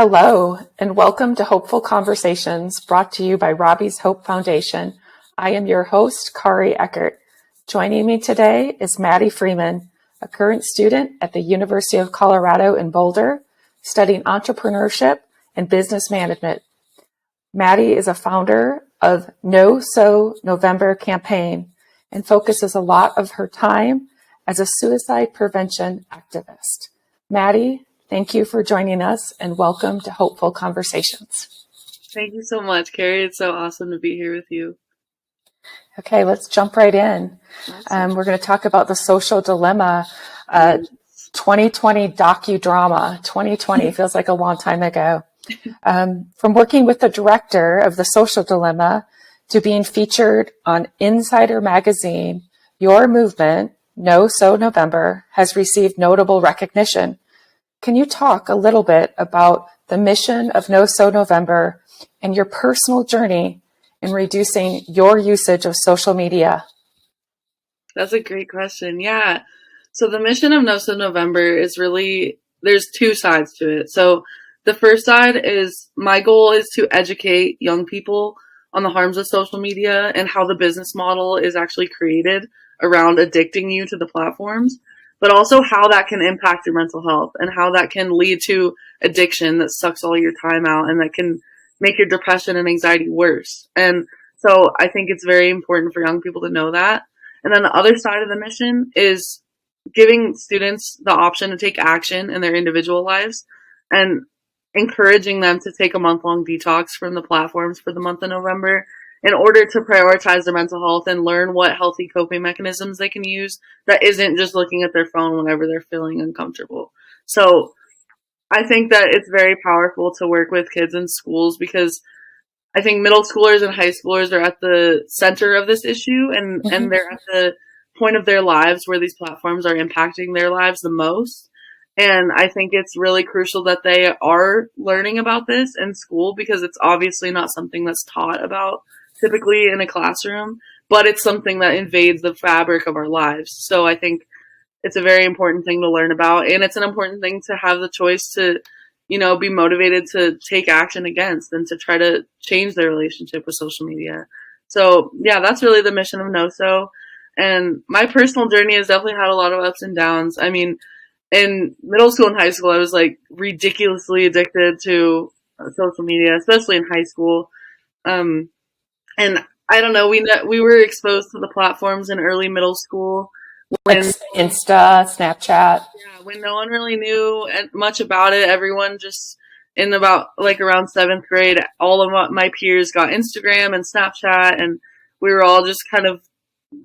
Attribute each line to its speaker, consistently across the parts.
Speaker 1: Hello, and welcome to Hopeful Conversations, brought to you by Robbie's Hope Foundation. I am your host, Kari Eckert. Joining me today is Maddie Freeman, a current student at the University of Colorado in Boulder, studying entrepreneurship and business management. Maddie is a founder of NoSo November campaign and focuses a lot of her time as a suicide prevention activist. Maddie, thank you for joining us and welcome to Hopeful Conversations.
Speaker 2: Thank you so much, Carrie. It's so awesome to be here with you.
Speaker 1: Okay, let's jump right in.
Speaker 2: Awesome.
Speaker 1: We're going to talk about the social dilemma, 2020 docudrama. 2020 feels like a long time ago. From working with the director of the social dilemma to being featured on Insider magazine, your movement, NoSo November, has received notable recognition. Can you talk a little bit about the mission of NoSo November and your personal journey in reducing your usage of social media?
Speaker 2: That's a great question. Yeah. So the mission of NoSo November is really, there's two sides to it. So the first side is my goal is to educate young people on the harms of social media and how the business model is actually created around addicting you to the platforms, but also how that can impact your mental health and how that can lead to addiction that sucks all your time out and that can make your depression and anxiety worse. And so I think it's very important for young people to know that. And then the other side of the mission is giving students the option to take action in their individual lives and encouraging them to take a month-long detox from the platforms for the month of November in order to prioritize their mental health and learn what healthy coping mechanisms they can use that isn't just looking at their phone whenever they're feeling uncomfortable. So I think that it's very powerful to work with kids in schools because I think middle schoolers and high schoolers are at the center of this issue and they're at the point of their lives where these platforms are impacting their lives the most. And I think it's really crucial that they are learning about this in school because it's obviously not something that's taught about typically in a classroom, but it's something that invades the fabric of our lives. So I think it's a very important thing to learn about, and it's an important thing to have the choice to, be motivated to take action against and to try to change their relationship with social media. So yeah, that's really the mission of NoSo. And my personal journey has definitely had a lot of ups and downs. I mean, in middle school and high school, I was like ridiculously addicted to social media, especially in high school. And I don't know, we were exposed to the platforms in early middle school.
Speaker 1: Like Insta, Snapchat.
Speaker 2: Yeah, when no one really knew much about it, everyone just in about like around 7th grade, all of my peers got Instagram and Snapchat, and we were all just kind of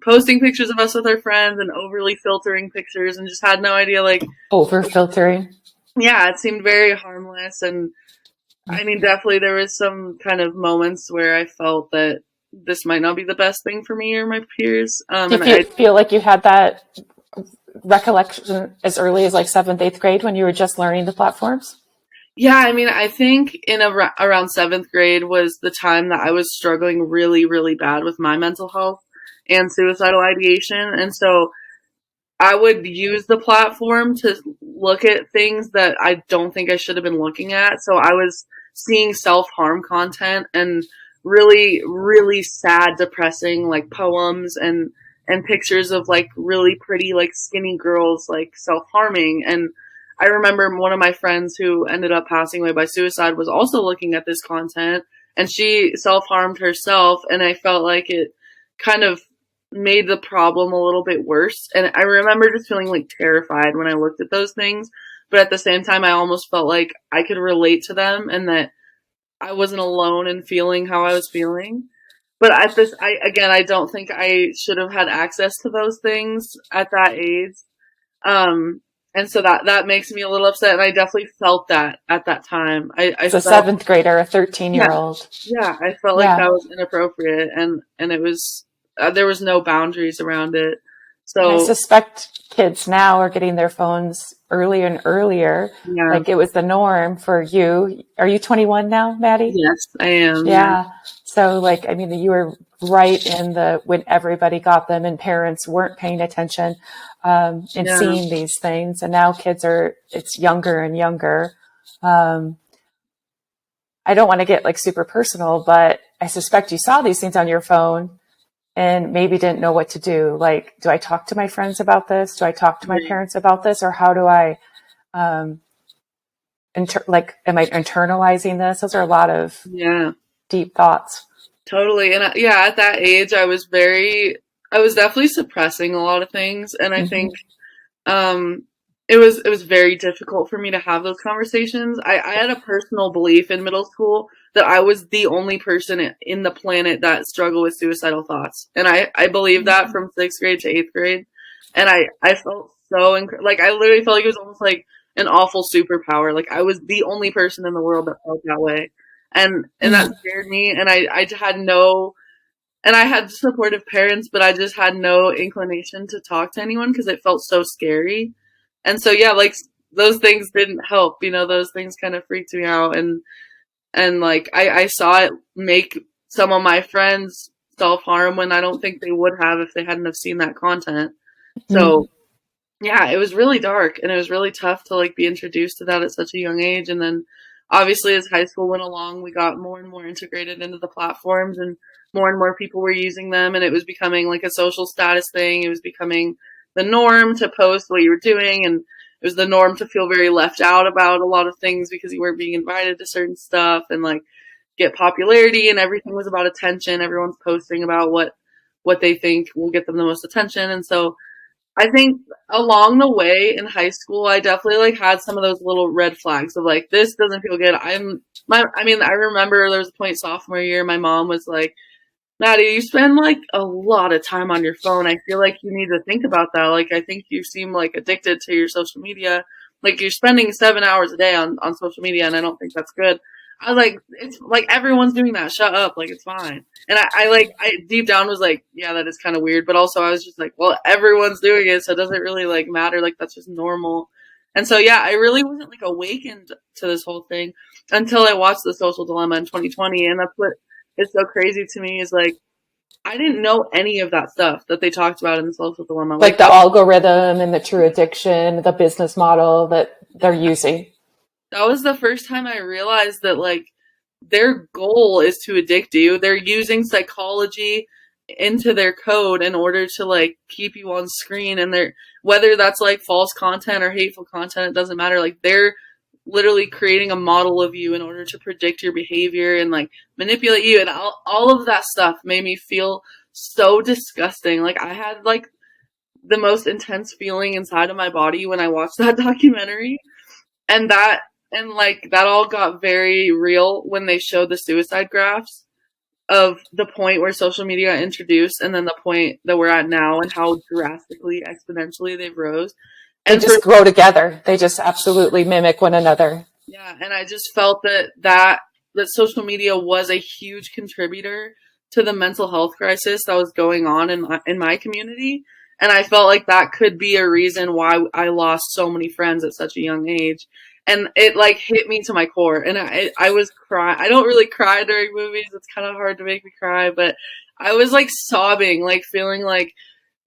Speaker 2: posting pictures of us with our friends and overly filtering pictures and just had no idea, like
Speaker 1: over filtering.
Speaker 2: Yeah, it seemed very harmless. And I mean, definitely there was some kind of moments where I felt that this might not be the best thing for me or my peers.
Speaker 1: Do you feel like you had that recollection as early as like 7th, 8th grade when you were just learning the platforms?
Speaker 2: Yeah, I mean, I think in around 7th grade was the time that I was struggling really, really bad with my mental health and suicidal ideation. And so I would use the platform to look at things that I don't think I should have been looking at. So I was seeing self-harm content and really, really sad, depressing, like poems and pictures of like really pretty, like skinny girls, like self-harming. And I remember one of my friends who ended up passing away by suicide was also looking at this content and she self-harmed herself. And I felt like it kind of made the problem a little bit worse. And I remember just feeling like terrified when I looked at those things. But at the same time, I almost felt like I could relate to them and that I wasn't alone in feeling how I was feeling. But I don't think I should have had access to those things at that age. And so that makes me a little upset. And I definitely felt that at that time.
Speaker 1: As a 7th grader, a 13-year-old.
Speaker 2: Yeah, I felt like that was inappropriate. And it was, there was no boundaries around it. So
Speaker 1: and I suspect kids now are getting their phones earlier and earlier.
Speaker 2: Yeah.
Speaker 1: Like it was the norm for you. Are you 21 now, Maddie?
Speaker 2: Yes, I am.
Speaker 1: Yeah. So like, I mean, you were right in when everybody got them and parents weren't paying attention and seeing these things. And now kids it's younger and younger. I don't want to get like super personal, but I suspect you saw these things on your phone and maybe didn't know what to do. Like, do I talk to my friends about this? Do I talk to my parents about this? Or how do I, am I internalizing this? Those are a lot of deep thoughts.
Speaker 2: Totally. And yeah, at that age, I was definitely suppressing a lot of things. And I think, it was very difficult for me to have those conversations. I had a personal belief in middle school that I was the only person in the planet that struggled with suicidal thoughts. And I believed that from 6th grade to 8th grade. And I felt so, like, I literally felt like it was almost like an awful superpower. Like, I was the only person in the world that felt that way. And that scared me. And I had no, and I had supportive parents, but I just had no inclination to talk to anyone because it felt so scary. And so, yeah, like, those things didn't help, those things kind of freaked me out. And like, I saw it make some of my friends self-harm when I don't think they would have if they hadn't have seen that content. So, yeah, it was really dark and it was really tough to like be introduced to that at such a young age. And then obviously as high school went along, we got more and more integrated into the platforms and more people were using them, and it was becoming like a social status thing. It was becoming the norm to post what you were doing, and it was the norm to feel very left out about a lot of things because you weren't being invited to certain stuff and like get popularity, and everything was about attention. Everyone's posting about what they think will get them the most attention. And so I think along the way in high school, I definitely like had some of those little red flags of like, this doesn't feel good. I remember there was a point sophomore year, my mom was like, Maddie, you spend like a lot of time on your phone. I feel like you need to think about that. Like, I think you seem like addicted to your social media. Like, you're spending 7 hours a day on social media, and I don't think that's good. I was like, it's like everyone's doing that. Shut up. Like, it's fine. And I deep down was like, yeah, that is kind of weird. But also I was just like, well, everyone's doing it, so it doesn't really like matter. Like, that's just normal. And so, yeah, I really wasn't like awakened to this whole thing until I watched The Social Dilemma in 2020. And that's what is so crazy to me is like, I didn't know any of that stuff that they talked about in The Social Dilemma.
Speaker 1: Like the algorithm and the true addiction, the business model that they're using.
Speaker 2: That was the first time I realized that like their goal is to addict you. They're using psychology into their code in order to like keep you on screen, and they're, whether that's like false content or hateful content, it doesn't matter. Like, they're literally creating a model of you in order to predict your behavior and like manipulate you, and all of that stuff made me feel so disgusting. Like, I had like the most intense feeling inside of my body when I watched that documentary, and that all got very real when they showed the suicide graphs of the point where social media got introduced and then the point that we're at now and how drastically exponentially they've rose.
Speaker 1: And they just grow together. They just absolutely mimic one another.
Speaker 2: Yeah, and I just felt that social media was a huge contributor to the mental health crisis that was going on in my community. And I felt like that could be a reason why I lost so many friends at such a young age. And it like hit me to my core. And I was crying. I don't really cry during movies. It's kind of hard to make me cry, but I was like sobbing, like feeling like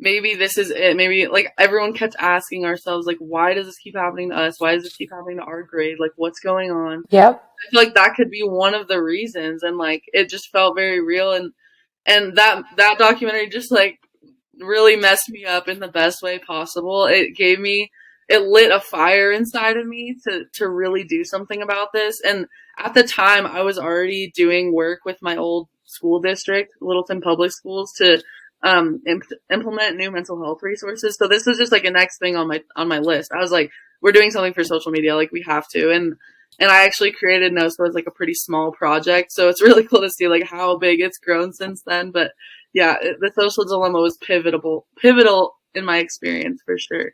Speaker 2: maybe this is it. Maybe like everyone kept asking ourselves, like, why does this keep happening to us? Why does this keep happening to our grade? Like, what's going on?
Speaker 1: Yep.
Speaker 2: I feel like that could be one of the reasons. And like, it just felt very real. And that documentary just like really messed me up in the best way possible. It lit a fire inside of me to really do something about this. And at the time, I was already doing work with my old school district, Littleton Public Schools, to implement new mental health resources. So this was just like a next thing on my list. I was like, we're doing something for social media, like we have to. And I actually created NoSo as like a pretty small project. So it's really cool to see like how big it's grown since then. But yeah, The Social Dilemma was pivotal in my experience for sure.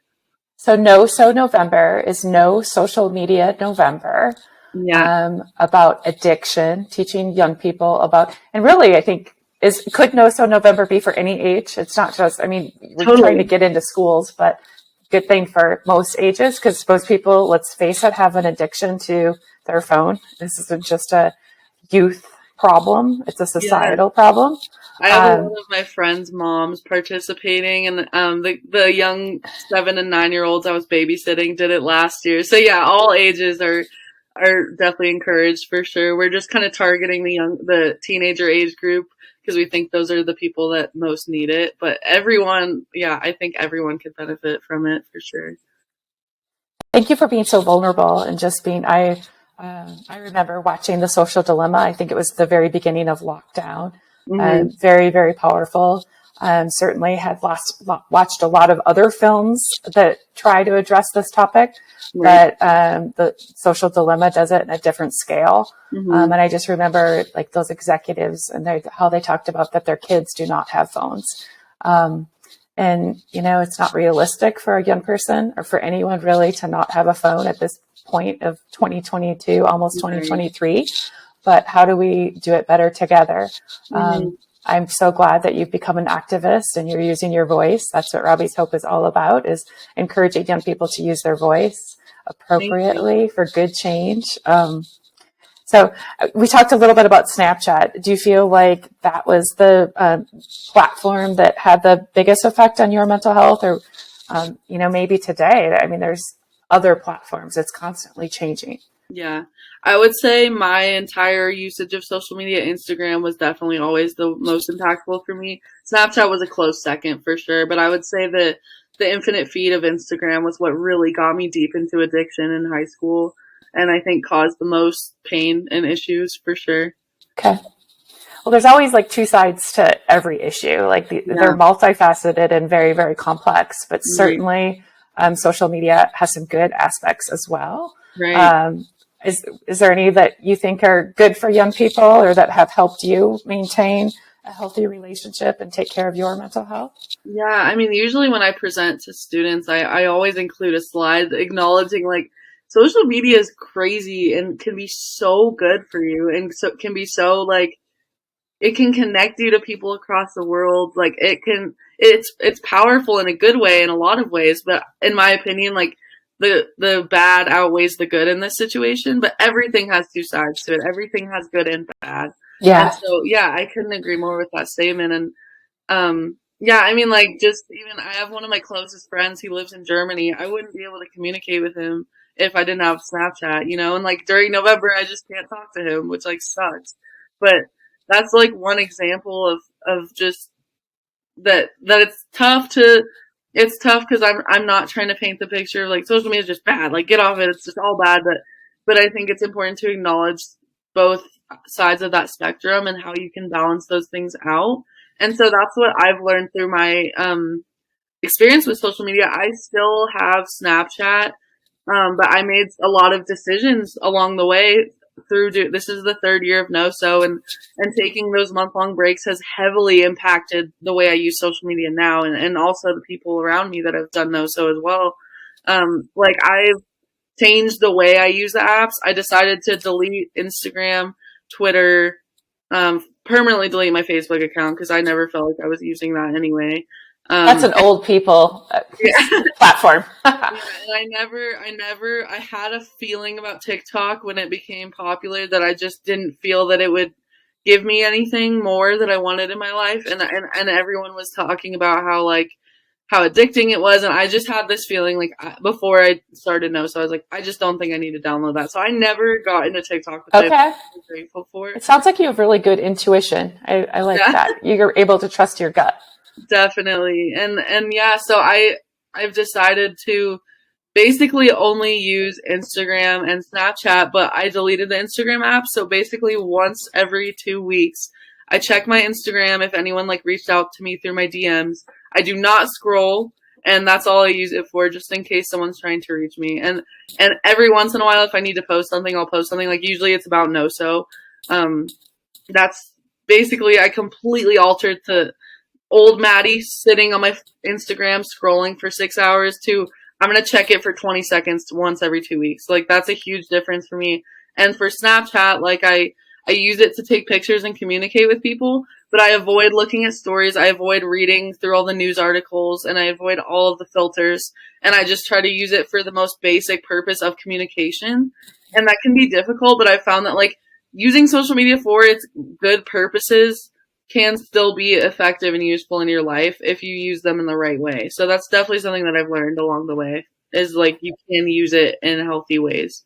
Speaker 1: So NoSo November is No Social Media November.
Speaker 2: Yeah.
Speaker 1: About addiction, teaching young people about, and really I think could NoSo November be for any age? It's not just, I mean, we're
Speaker 2: Totally
Speaker 1: trying to get into schools, but good thing for most ages, because most people, let's face it, have an addiction to their phone. This isn't just a youth problem. It's a societal problem.
Speaker 2: I have a lot of my friends' moms participating, and the young 7 and 9 year olds I was babysitting did it last year. So yeah, all ages are are definitely encouraged for sure. We're just kind of targeting the teenager age group because we think those are the people that most need it. But everyone, yeah, I think everyone could benefit from it for sure.
Speaker 1: Thank you for being so vulnerable and just being. I remember watching The Social Dilemma. I think it was the very beginning of lockdown.
Speaker 2: Mm-hmm.
Speaker 1: Very, very powerful. Certainly had watched a lot of other films that try to address this topic,
Speaker 2: Right.
Speaker 1: but The Social Dilemma does it in a different scale.
Speaker 2: Mm-hmm.
Speaker 1: And I just remember like those executives and how they talked about that their kids do not have phones. And, it's not realistic for a young person or for anyone really to not have a phone at this point of 2022, almost 2023. But how do we do it better together?
Speaker 2: Mm-hmm.
Speaker 1: I'm so glad that you've become an activist and you're using your voice. That's what Robbie's Hope is all about, is encouraging young people to use their voice appropriately for good change. So we talked a little bit about Snapchat. Do you feel like that was the platform that had the biggest effect on your mental health? Or, maybe today, I mean, there's other platforms. It's constantly changing.
Speaker 2: Yeah. I would say my entire usage of social media, Instagram was definitely always the most impactful for me. Snapchat was a close second for sure, but I would say that the infinite feed of Instagram was what really got me deep into addiction in high school, and I think caused the most pain and issues for sure.
Speaker 1: Okay. Well, there's always like two sides to every issue. Like they're multifaceted and very, very complex, but certainly social media has some good aspects as well.
Speaker 2: Right.
Speaker 1: Is there any that you think are good for young people or that have helped you maintain a healthy relationship and take care of your mental health?
Speaker 2: Yeah, I mean, usually when I present to students, I always include a slide acknowledging like social media is crazy and can be so good for you, and so can be so like it can connect you to people across the world. Like it's powerful in a good way in a lot of ways, but in my opinion, like the bad outweighs the good in this situation, but everything has two sides to it. Everything has good and bad. And
Speaker 1: Yeah.
Speaker 2: so, yeah, I couldn't agree more with that statement. And, yeah, I mean, like, just even I have one of my closest friends. He lives in Germany. I wouldn't be able to communicate with him if I didn't have Snapchat, and like during November, I just can't talk to him, which like sucks. But that's like one example of just that it's tough because I'm not trying to paint the picture of like social media is just bad, like get off it, it's just all bad, but I think it's important to acknowledge both sides of that spectrum and how you can balance those things out. And so that's what I've learned through my experience with social media. I still have Snapchat, but I made a lot of decisions along the way this is the third year of NoSo, and taking those month-long breaks has heavily impacted the way I use social media now, and also the people around me that have done NoSo as well. Like I've changed the way I use the apps. I decided to delete Instagram, Twitter, permanently delete my Facebook account because I never felt like I was using that anyway.
Speaker 1: That's an old people
Speaker 2: Yeah.
Speaker 1: platform.
Speaker 2: Yeah, and I had a feeling about TikTok when it became popular that I just didn't feel that it would give me anything more that I wanted in my life. And everyone was talking about how addicting it was. And I just had this feeling like before I started so I was like, I just don't think I need to download that. So I never got into TikTok, which
Speaker 1: Okay.
Speaker 2: I'm grateful for.
Speaker 1: It sounds like you have really good intuition. I like that. You're able to trust your gut.
Speaker 2: Definitely. And yeah, so I've decided to basically only use Instagram and Snapchat, but I deleted the Instagram app. So basically once every 2 weeks, I check my Instagram if anyone like reached out to me through my DMs. I do not scroll, and that's all I use it for, just in case someone's trying to reach me. And every once in a while, if I need to post something, I'll post something. Like usually it's about NoSo. That's basically I completely altered to old Maddie sitting on my Instagram scrolling for 6 hours to I'm going to check it for 20 seconds once every 2 weeks. Like that's a huge difference for me. And for Snapchat, like I use it to take pictures and communicate with people, but I avoid looking at stories. I avoid reading through all the news articles, and I avoid all of the filters. And I just try to use it for the most basic purpose of communication. And that can be difficult, but I found that like using social media for its good purposes can still be effective and useful in your life if you use them in the right way. So that's definitely something that I've learned along the way, is like you can use it in healthy ways.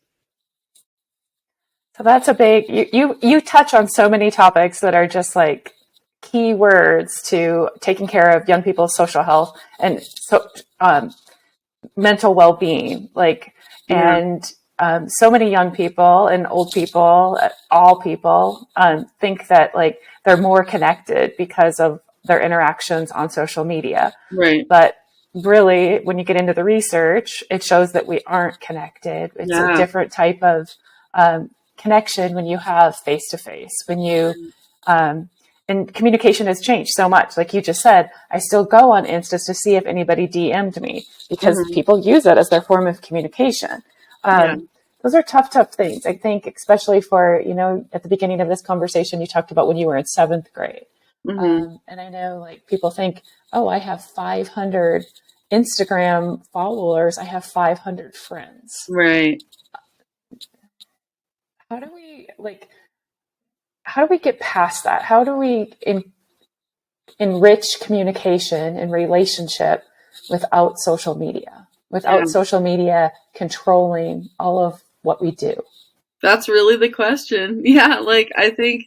Speaker 1: So that's a big, you touch on so many topics that are just like key words to taking care of young people's social health and mental well-being, like,
Speaker 2: Yeah.
Speaker 1: and so many young people and old people, all people, think that like they're more connected because of their interactions on social media.
Speaker 2: Right.
Speaker 1: But really, when you get into the research, it shows that we aren't connected. It's a
Speaker 2: Yeah.
Speaker 1: different type of connection when you have face to face, when you, and communication has changed so much. Like you just said, I still go on Instas to see if anybody DM'd me because
Speaker 2: Mm-hmm.
Speaker 1: people use it as their form of communication.
Speaker 2: Yeah.
Speaker 1: Those are tough things. I think, especially for, you know, at the beginning of this conversation, you talked about when you were in seventh grade.
Speaker 2: Mm-hmm.
Speaker 1: And I know like people think, oh, I have 500 Instagram followers. I have 500 friends.
Speaker 2: Right.
Speaker 1: How do we like, how do we get past that? How do we enrich communication and relationship without social media,
Speaker 2: Yeah.
Speaker 1: without social media controlling all of what we do?
Speaker 2: That's really the question. Yeah, like I think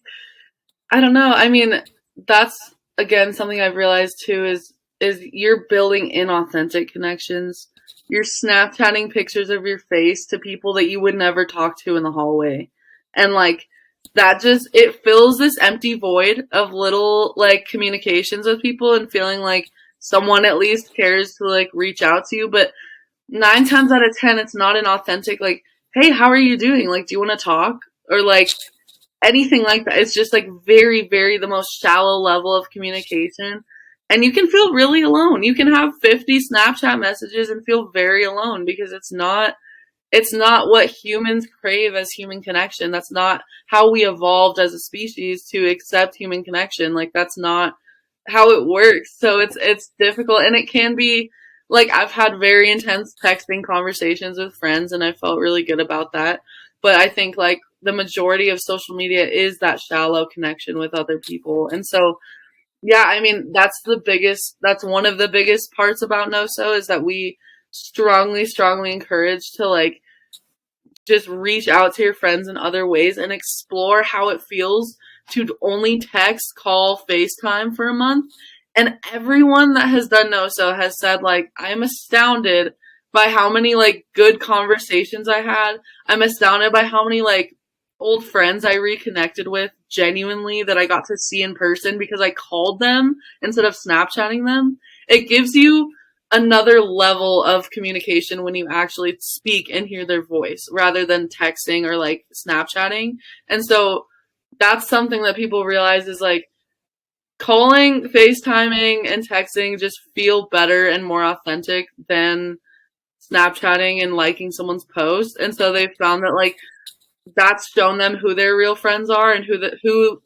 Speaker 2: I don't know. I mean, that's again something I've realized too is you're building inauthentic connections. You're Snapchatting pictures of your face to people that you would never talk to in the hallway. And like that just it fills this empty void of little like communications with people and feeling like someone at least cares to like reach out to you, but 9 times out of 10 it's not an authentic like, "Hey, how are you doing? Like, do you want to talk?" Or like anything like that. It's just like very, very the most shallow level of communication. And you can feel really alone. You can have 50 Snapchat messages and feel very alone because it's not what humans crave as human connection. That's not how we evolved as a species to accept human connection. Like that's not how it works. So it's difficult and it can be like I've had very intense texting conversations with friends and I felt really good about that. But I think like the majority of social media is that shallow connection with other people. And so yeah, I mean that's one of the biggest parts about NoSo is that we strongly, strongly encourage to like just reach out to your friends in other ways and explore how it feels to only text, call, FaceTime for a month. And everyone that has done NoSo has said, like, I'm astounded by how many, like, good conversations I had. I'm astounded by how many, like, old friends I reconnected with genuinely that I got to see in person because I called them instead of Snapchatting them. It gives you another level of communication when you actually speak and hear their voice rather than texting or like Snapchatting. And so that's something that people realize is like calling, FaceTiming, and texting just feel better and more authentic than Snapchatting and liking someone's post. And so they've found that like that's shown them who their real friends are and who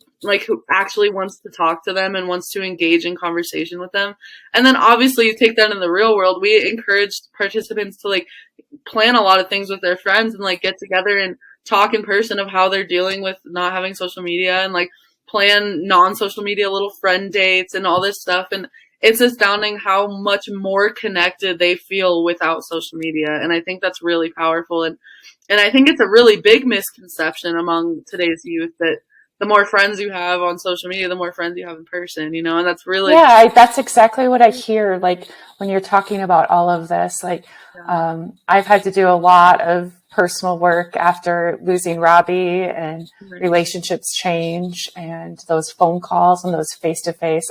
Speaker 2: actually wants to talk to them and wants to engage in conversation with them. And then obviously you take that in the real world. We encourage participants to like plan a lot of things with their friends and like get together and talk in person of how they're dealing with not having social media and like plan non-social media little friend dates and all this stuff. And it's astounding how much more connected they feel without social media. And I think that's really powerful. And I think it's a really big misconception among today's youth that the more friends you have on social media, the more friends you have in person, you know, and that's really,
Speaker 1: Yeah, that's exactly what I hear. Like when you're talking about all of this, like I've had to do a lot of personal work after losing Robbie, and
Speaker 2: right.
Speaker 1: relationships change, and those phone calls and those face to face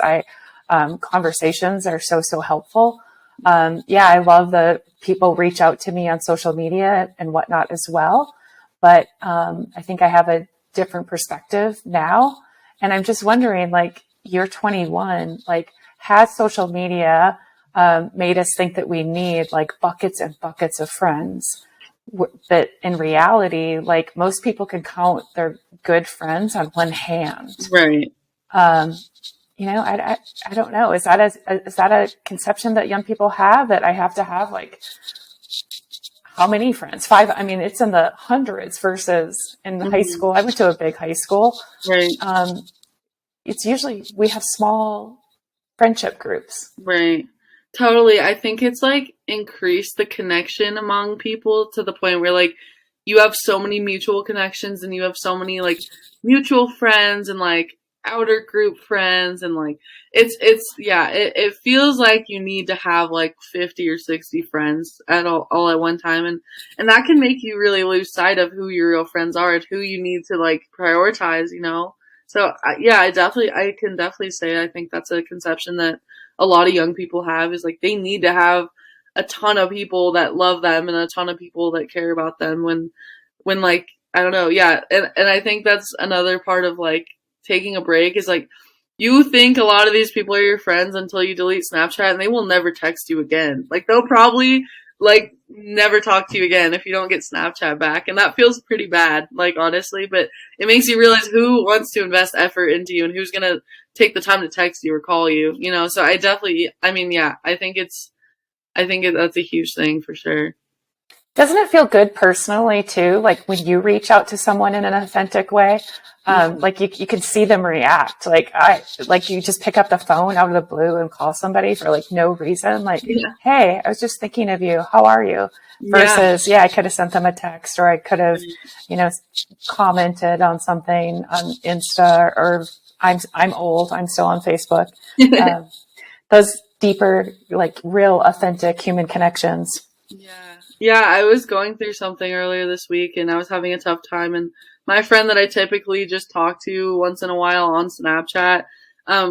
Speaker 1: conversations are so helpful. Yeah, I love that people reach out to me on social media and whatnot as well. But I think I have a different perspective now. And I'm just wondering, like, you're 21, like, has social media made us think that we need like buckets and buckets of friends? That in reality, like, most people can count their good friends on one hand.
Speaker 2: Right.
Speaker 1: Um, you know, I don't know. Is that a conception that young people have, that I have to have like how many friends? Five. I mean, it's in the hundreds versus in the high
Speaker 2: Mm-hmm.
Speaker 1: school. I went to a big high school.
Speaker 2: Right.
Speaker 1: It's usually we have small friendship groups.
Speaker 2: Right. Totally. I think it's like increased the connection among people to the point where like you have so many mutual connections and you have so many like mutual friends and like outer group friends and like it feels like you need to have like 50 or 60 friends at all at one time, and that can make you really lose sight of who your real friends are and who you need to like prioritize, you know. So yeah, I can definitely say I think that's a conception that a lot of young people have, is like they need to have a ton of people that love them and a ton of people that care about them when like I don't know, yeah. And I think that's another part of like taking a break, is like you think a lot of these people are your friends until you delete Snapchat and they will never text you again. Like they'll probably like never talk to you again if you don't get Snapchat back. And that feels pretty bad, like honestly, but it makes you realize who wants to invest effort into you and who's going to take the time to text you or call you, you know? So I mean, yeah, that's a huge thing for sure.
Speaker 1: Doesn't it feel good personally too? Like when you reach out to someone in an authentic way, like you can see them react. Like you just pick up the phone out of the blue and call somebody for like no reason. Like,
Speaker 2: Yeah.
Speaker 1: hey, I was just thinking of you. How are you? Versus, yeah, I could have sent them a text, or I could have, you know, commented on something on Insta, or I'm old. I'm still on Facebook. Those deeper, like real authentic human connections.
Speaker 2: Yeah. Yeah, I was going through something earlier this week and I was having a tough time, and my friend that I typically just talk to once in a while on Snapchat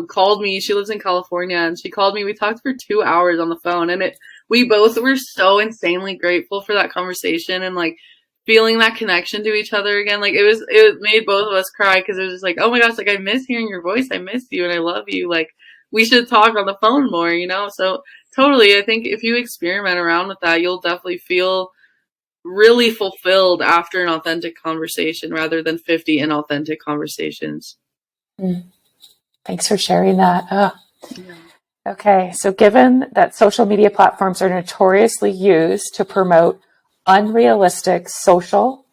Speaker 2: called me. She lives in California and she called me. We talked for 2 hours on the phone, and we both were so insanely grateful for that conversation and like feeling that connection to each other again. Like it made both of us cry because it was just like, oh my gosh, like I miss hearing your voice. I miss you and I love you. Like we should talk on the phone more, you know? So totally. I think if you experiment around with that, you'll definitely feel really fulfilled after an authentic conversation rather than 50 inauthentic conversations.
Speaker 1: Thanks for sharing that. Oh.
Speaker 2: Yeah.
Speaker 1: Okay, so given that social media platforms are notoriously used to promote unrealistic social,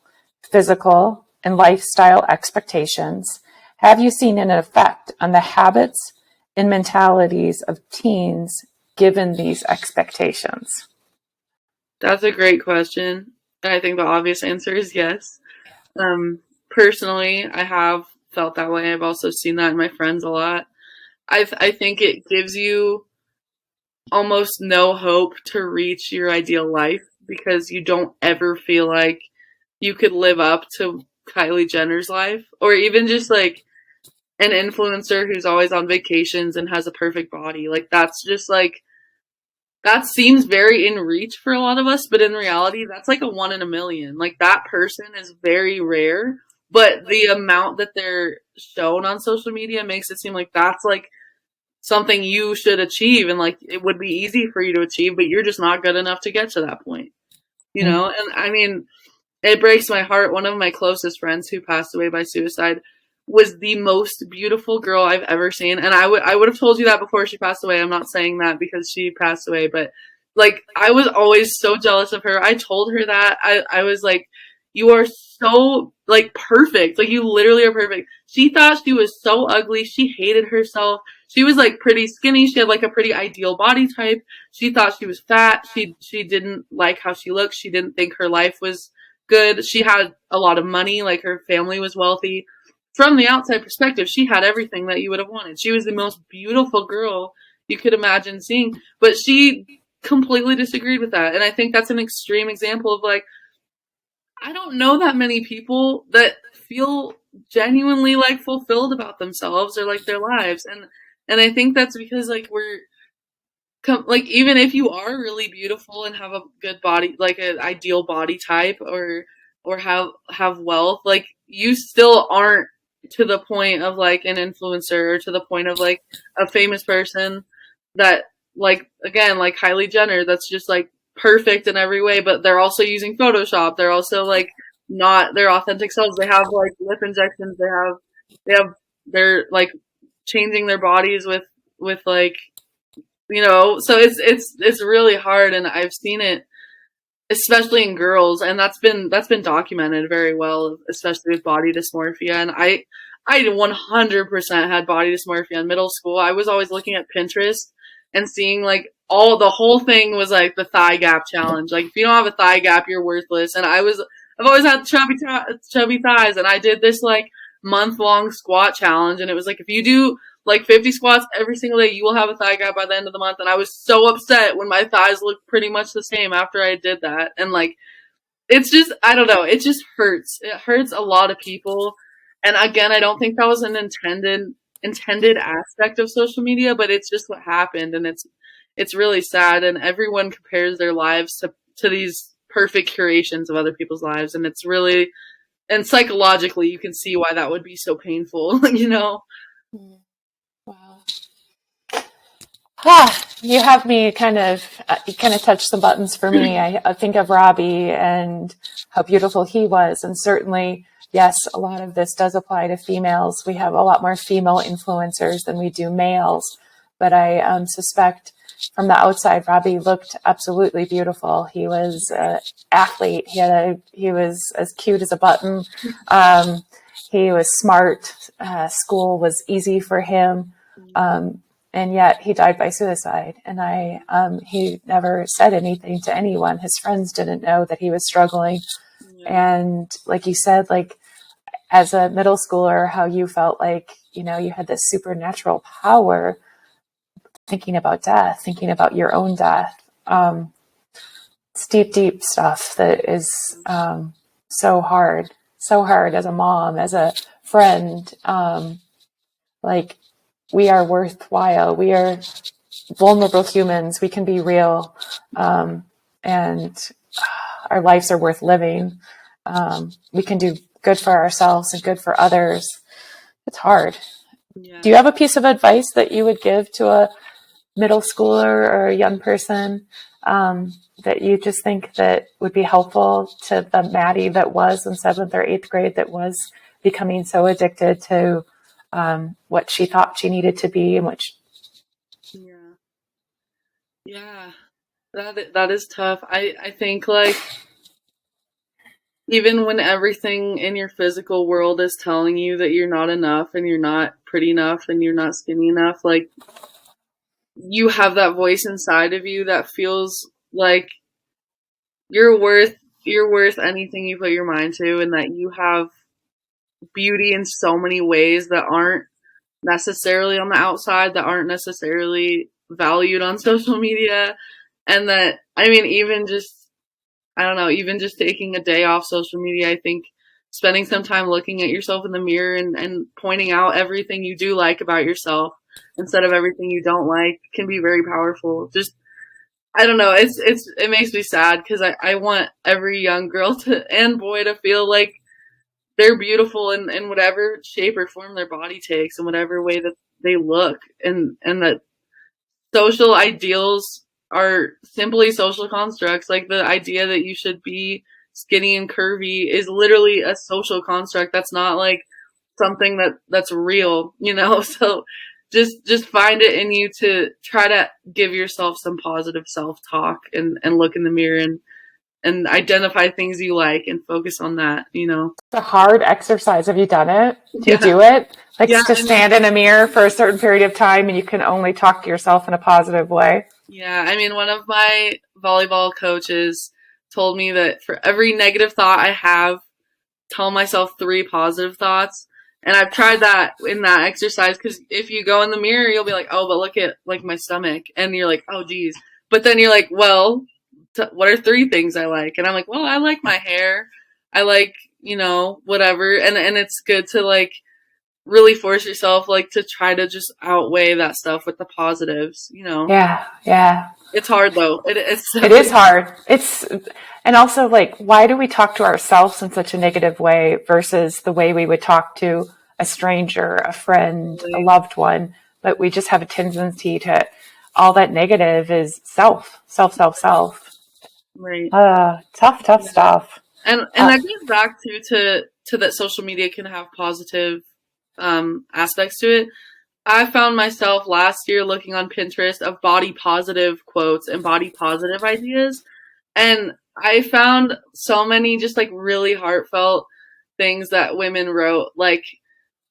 Speaker 1: physical, and lifestyle expectations, have you seen an effect on the habits and mentalities of teens given these expectations?
Speaker 2: That's a great question. And I think the obvious answer is yes. Personally, I have felt that way. I've also seen that in my friends a lot. I think it gives you almost no hope to reach your ideal life because you don't ever feel like you could live up to Kylie Jenner's life, or even just like an influencer who's always on vacations and has a perfect body. Like that's just like that seems very in reach for a lot of us, but in reality that's like a one in a million. Like that person is very rare, but the amount that they're shown on social media makes it seem like that's like something you should achieve, and like it would be easy for you to achieve, but you're just not good enough to get to that point, you know? And I mean, it breaks my heart. One of my closest friends who passed away by suicide was the most beautiful girl I've ever seen. And I would have told you that before she passed away. I'm not saying that because she passed away, but like I was always so jealous of her. I told her that. I was like, you are so like perfect. Like you literally are perfect. She thought she was so ugly. She hated herself. She was like pretty skinny. She had like a pretty ideal body type. She thought she was fat. She didn't like how she looked. She didn't think her life was good. She had a lot of money, like her family was wealthy. From the outside perspective, she had everything that you would have wanted. She was the most beautiful girl you could imagine seeing, but she completely disagreed with that. And I think that's an extreme example of like, I don't know that many people that feel genuinely like fulfilled about themselves or like their lives. And I think that's because like like even if you are really beautiful and have a good body, like an ideal body type, or have wealth, like you still aren't to the point of like an influencer or to the point of like a famous person that like again like Kylie Jenner that's just like perfect in every way, but they're also using Photoshop. They're also like not their authentic selves. They have like lip injections. They're like changing their bodies with like, you know, so it's really hard, and I've seen it especially in girls, and that's been documented very well, especially with body dysmorphia. And I 100% had body dysmorphia in middle school. I was always looking at Pinterest and seeing like the whole thing was like the thigh gap challenge. Like if you don't have a thigh gap, you're worthless. And I was I've always had chubby thighs, and I did this like month-long squat challenge, and it was like if you do like 50 squats every single day, you will have a thigh gap by the end of the month. And I was so upset when my thighs looked pretty much the same after I did that. And like, it's just, I don't know, it just hurts. It hurts a lot of people. And again, I don't think that was an intended aspect of social media, but it's just what happened, and it's really sad. And everyone compares their lives to these perfect curations of other people's lives, and it's really, and psychologically you can see why that would be so painful.
Speaker 1: Wow. You have me you kind of touched some buttons for me. I think of Robbie and how beautiful he was. And certainly, yes, a lot of this does apply to females. We have a lot more female influencers than we do males. But I suspect from the outside, Robbie looked absolutely beautiful. He was an athlete. He was as cute as a button. He was smart. School was easy for him. And yet he died by suicide. And he never said anything to anyone. His friends didn't know that he was struggling. Yeah. And like you said, like as a middle schooler, how you felt like, you had this supernatural power, thinking about death, thinking about your own death. It's deep, deep stuff that is so hard as a mom, as a friend. Like, we are worthwhile. We are vulnerable humans. We can be real. And our lives are worth living. We can do good for ourselves and good for others. It's hard. Yeah. Do you have a piece of advice that you would give to a middle schooler or a young person that you just think that would be helpful to the Maddie that was in 7th or 8th grade, that was becoming so addicted to what she thought she needed to be, and
Speaker 2: yeah, that is tough. I think, like, even when everything in your physical world is telling you that you're not enough and you're not pretty enough and you're not skinny enough, like, you have that voice inside of you that feels like you're worth anything you put your mind to, and that you have beauty in so many ways that aren't necessarily on the outside, that aren't necessarily valued on social media. And that, I mean, even just taking a day off social media, I think spending some time looking at yourself in the mirror and pointing out everything you do like about yourself instead of everything you don't like can be very powerful. Just, I don't know, it makes me sad because I want every young girl and boy to feel like they're beautiful in whatever shape or form their body takes, in whatever way that they look, and that social ideals are simply social constructs. Like, the idea that you should be skinny and curvy is literally a social construct. That's not like something that's real, So just find it in you to try to give yourself some positive self-talk and look in the mirror and identify things you like and focus on that,
Speaker 1: It's a hard exercise. Have you done it? Do you do it? Like, to stand in a mirror for a certain period of time and you can only talk to yourself in a positive way?
Speaker 2: Yeah, I mean, one of my volleyball coaches told me that for every negative thought I have, tell myself 3 positive thoughts. And I've tried that in that exercise, because if you go in the mirror, you'll be like, oh, but look at, like, my stomach. And you're like, oh, geez. But then you're like, well, what are 3 things I like? And I'm like, well, I like my hair. I like, whatever. And it's good to, like, really force yourself, like, to try to just outweigh that stuff with the positives,
Speaker 1: Yeah.
Speaker 2: It's hard, though.
Speaker 1: It is hard. And also, like, why do we talk to ourselves in such a negative way versus the way we would talk to a stranger, a friend, a loved one? But we just have a tendency to, all that negative is self.
Speaker 2: Right.
Speaker 1: Tough stuff.
Speaker 2: And that goes back to that social media can have positive aspects to it. I found myself last year looking on Pinterest of body positive quotes and body positive ideas. And I found so many just, like, really heartfelt things that women wrote. Like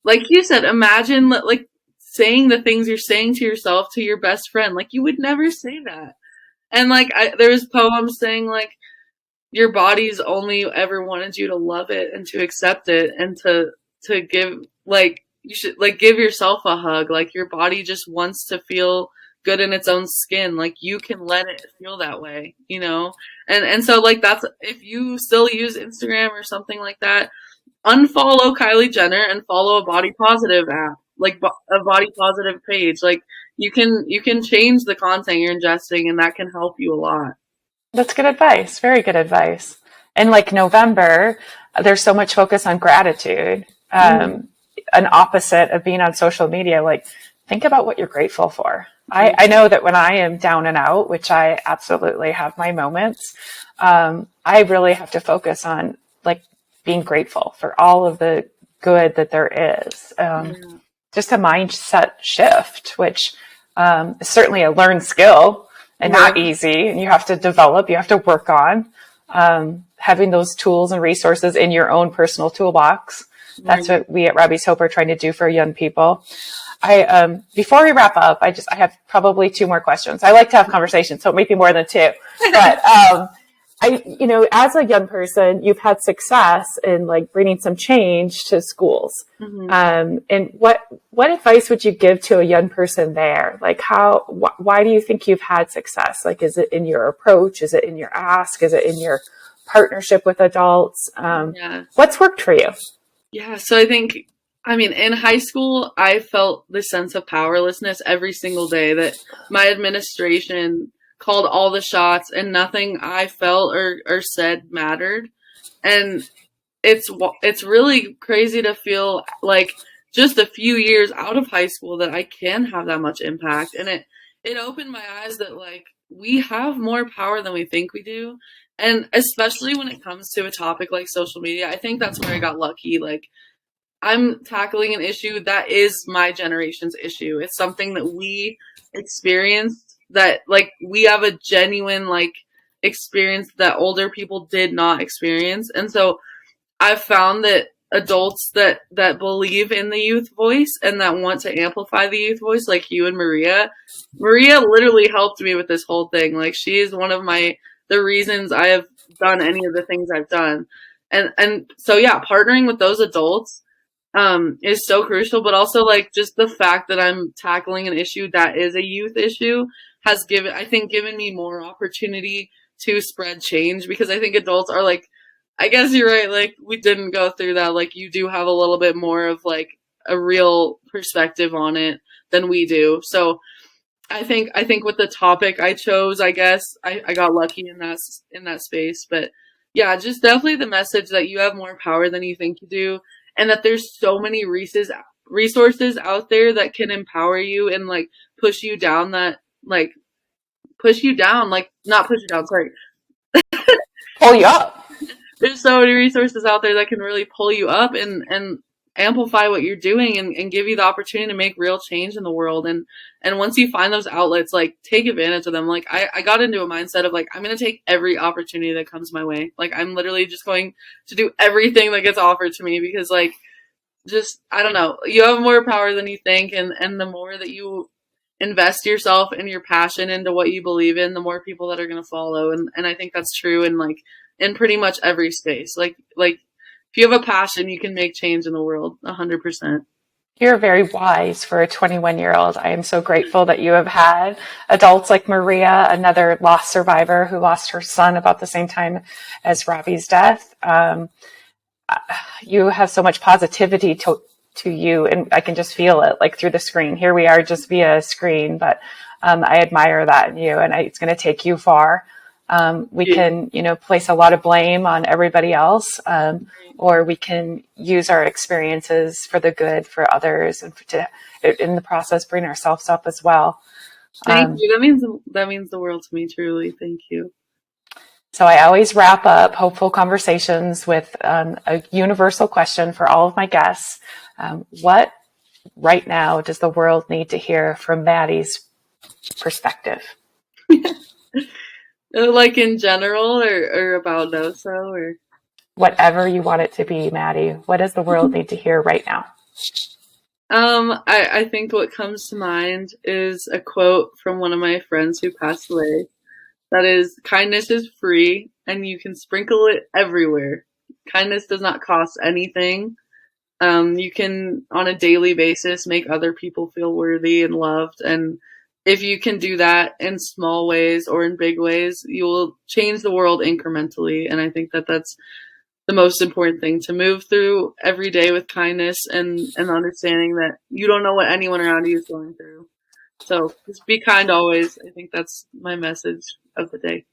Speaker 2: you said, imagine, like, saying the things you're saying to yourself to your best friend. Like, you would never say that. And, like, there was poems saying, like, your body's only ever wanted you to love it and to accept it and to give, like, you should, like, give yourself a hug. Like, your body just wants to feel good in its own skin. Like, you can let it feel that way, you know? And so, like, that's, if you still use Instagram or something like that, unfollow Kylie Jenner and follow a body positive app, like a body positive page. Like, you can change the content you're ingesting, and that can help you a lot.
Speaker 1: That's good advice. Very good advice. And like November, there's so much focus on gratitude.
Speaker 2: Mm-hmm.
Speaker 1: An opposite of being on social media, like think about what you're grateful for.
Speaker 2: Yeah.
Speaker 1: I know that when I am down and out, which I absolutely have my moments, I really have to focus on like being grateful for all of the good that there is.
Speaker 2: Yeah.
Speaker 1: Just a mindset shift, which is certainly a learned skill and
Speaker 2: Right.
Speaker 1: not easy. And you have to develop, you have to work on having those tools and resources in your own personal toolbox.
Speaker 2: Right.
Speaker 1: That's what we at Robbie's Hope are trying to do for young people. Before we wrap up, I have probably two more questions. I like to have conversations, so it might be more than two. But as a young person, you've had success in like bringing some change to schools.
Speaker 2: Mm-hmm.
Speaker 1: And what advice would you give to a young person there? Like why do you think you've had success? Like, is it in your approach? Is it in your ask? Is it in your partnership with adults?
Speaker 2: Yeah.
Speaker 1: What's worked for you?
Speaker 2: Yeah. So I think, I mean, in high school, I felt the sense of powerlessness every single day, that my administration called all the shots and nothing I felt or said mattered. And it's really crazy to feel like just a few years out of high school that I can have that much impact. And it opened my eyes that, like, we have more power than we think we do. And especially when it comes to a topic like social media, I think that's where I got lucky. Like, I'm tackling an issue that is my generation's issue. It's something that we experienced, that, like, we have a genuine, like, experience that older people did not experience. And so I've found that adults that believe in the youth voice and that want to amplify the youth voice, like you and Maria literally helped me with this whole thing. Like, she is one of the reasons I have done any of the things I've done. And so, yeah, partnering with those adults is so crucial, but also, like, just the fact that I'm tackling an issue that is a youth issue has given me more opportunity to spread change, because I think adults are like, I guess you're right, like, we didn't go through that. Like, you do have a little bit more of, like, a real perspective on it than we do. So I think with the topic I chose, I guess I got lucky in that space. But yeah, just definitely the message that you have more power than you think you do, and that there's so many resources out there that can empower you and, like, push you down that, like, push you down, like, not push you down, sorry.
Speaker 1: Pull you up.
Speaker 2: There's so many resources out there that can really pull you up and amplify what you're doing, and give you the opportunity to make real change in the world. And once you find those outlets, like, take advantage of them. Like, I got into a mindset of, like, I'm going to take every opportunity that comes my way. Like, I'm literally just going to do everything that gets offered to me, because, like, just, I don't know, you have more power than you think. And the more that you invest yourself and your passion into what you believe in, the more people that are going to follow. And I think that's true in, like, in pretty much every space. Like if you have a passion, you can make change in the world 100%.
Speaker 1: You're very wise for a 21-year-old. I am so grateful that you have had adults like Maria, another loss survivor who lost her son about the same time as Robbie's death. You have so much positivity to you, and I can just feel it, like, through the screen. Here we are just via screen, but I admire that in you, and it's going to take you far. We can, place a lot of blame on everybody else, or we can use our experiences for the good for others, and to, in the process, bring ourselves up as well.
Speaker 2: Thank you. That means the world to me, truly. Thank you.
Speaker 1: So I always wrap up Hopeful Conversations with a universal question for all of my guests. What right now does the world need to hear from Maddie's perspective?
Speaker 2: Like, in general, or about NoSo, or
Speaker 1: Whatever you want it to be, Maddie. What does the world need to hear right now?
Speaker 2: I think what comes to mind is a quote from one of my friends who passed away. That is, kindness is free and you can sprinkle it everywhere. Kindness does not cost anything. You can, on a daily basis, make other people feel worthy and loved. And if you can do that in small ways or in big ways, you will change the world incrementally. And I think that that's the most important thing, to move through every day with kindness and understanding that you don't know what anyone around you is going through. So just be kind always. I think that's my message of the day.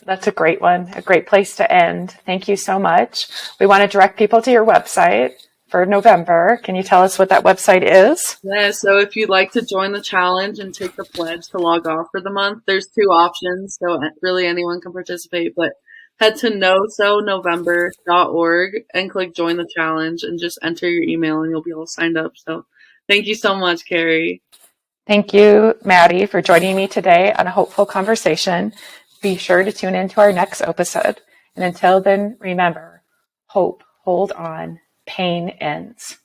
Speaker 1: That's a great one, a great place to end. Thank you so much. We want to direct people to your website for November. Can you tell us what that website is?
Speaker 2: Yeah, so if you'd like to join the challenge and take the pledge to log off for the month, there's 2 options, so really anyone can participate, but head to nosonovember.org and click join the challenge and just enter your email and you'll be all signed up. So thank you so much, Carrie.
Speaker 1: Thank you, Maddie, for joining me today on A Hopeful Conversation. Be sure to tune in to our next episode. And until then, remember, hope, hold on, pain ends.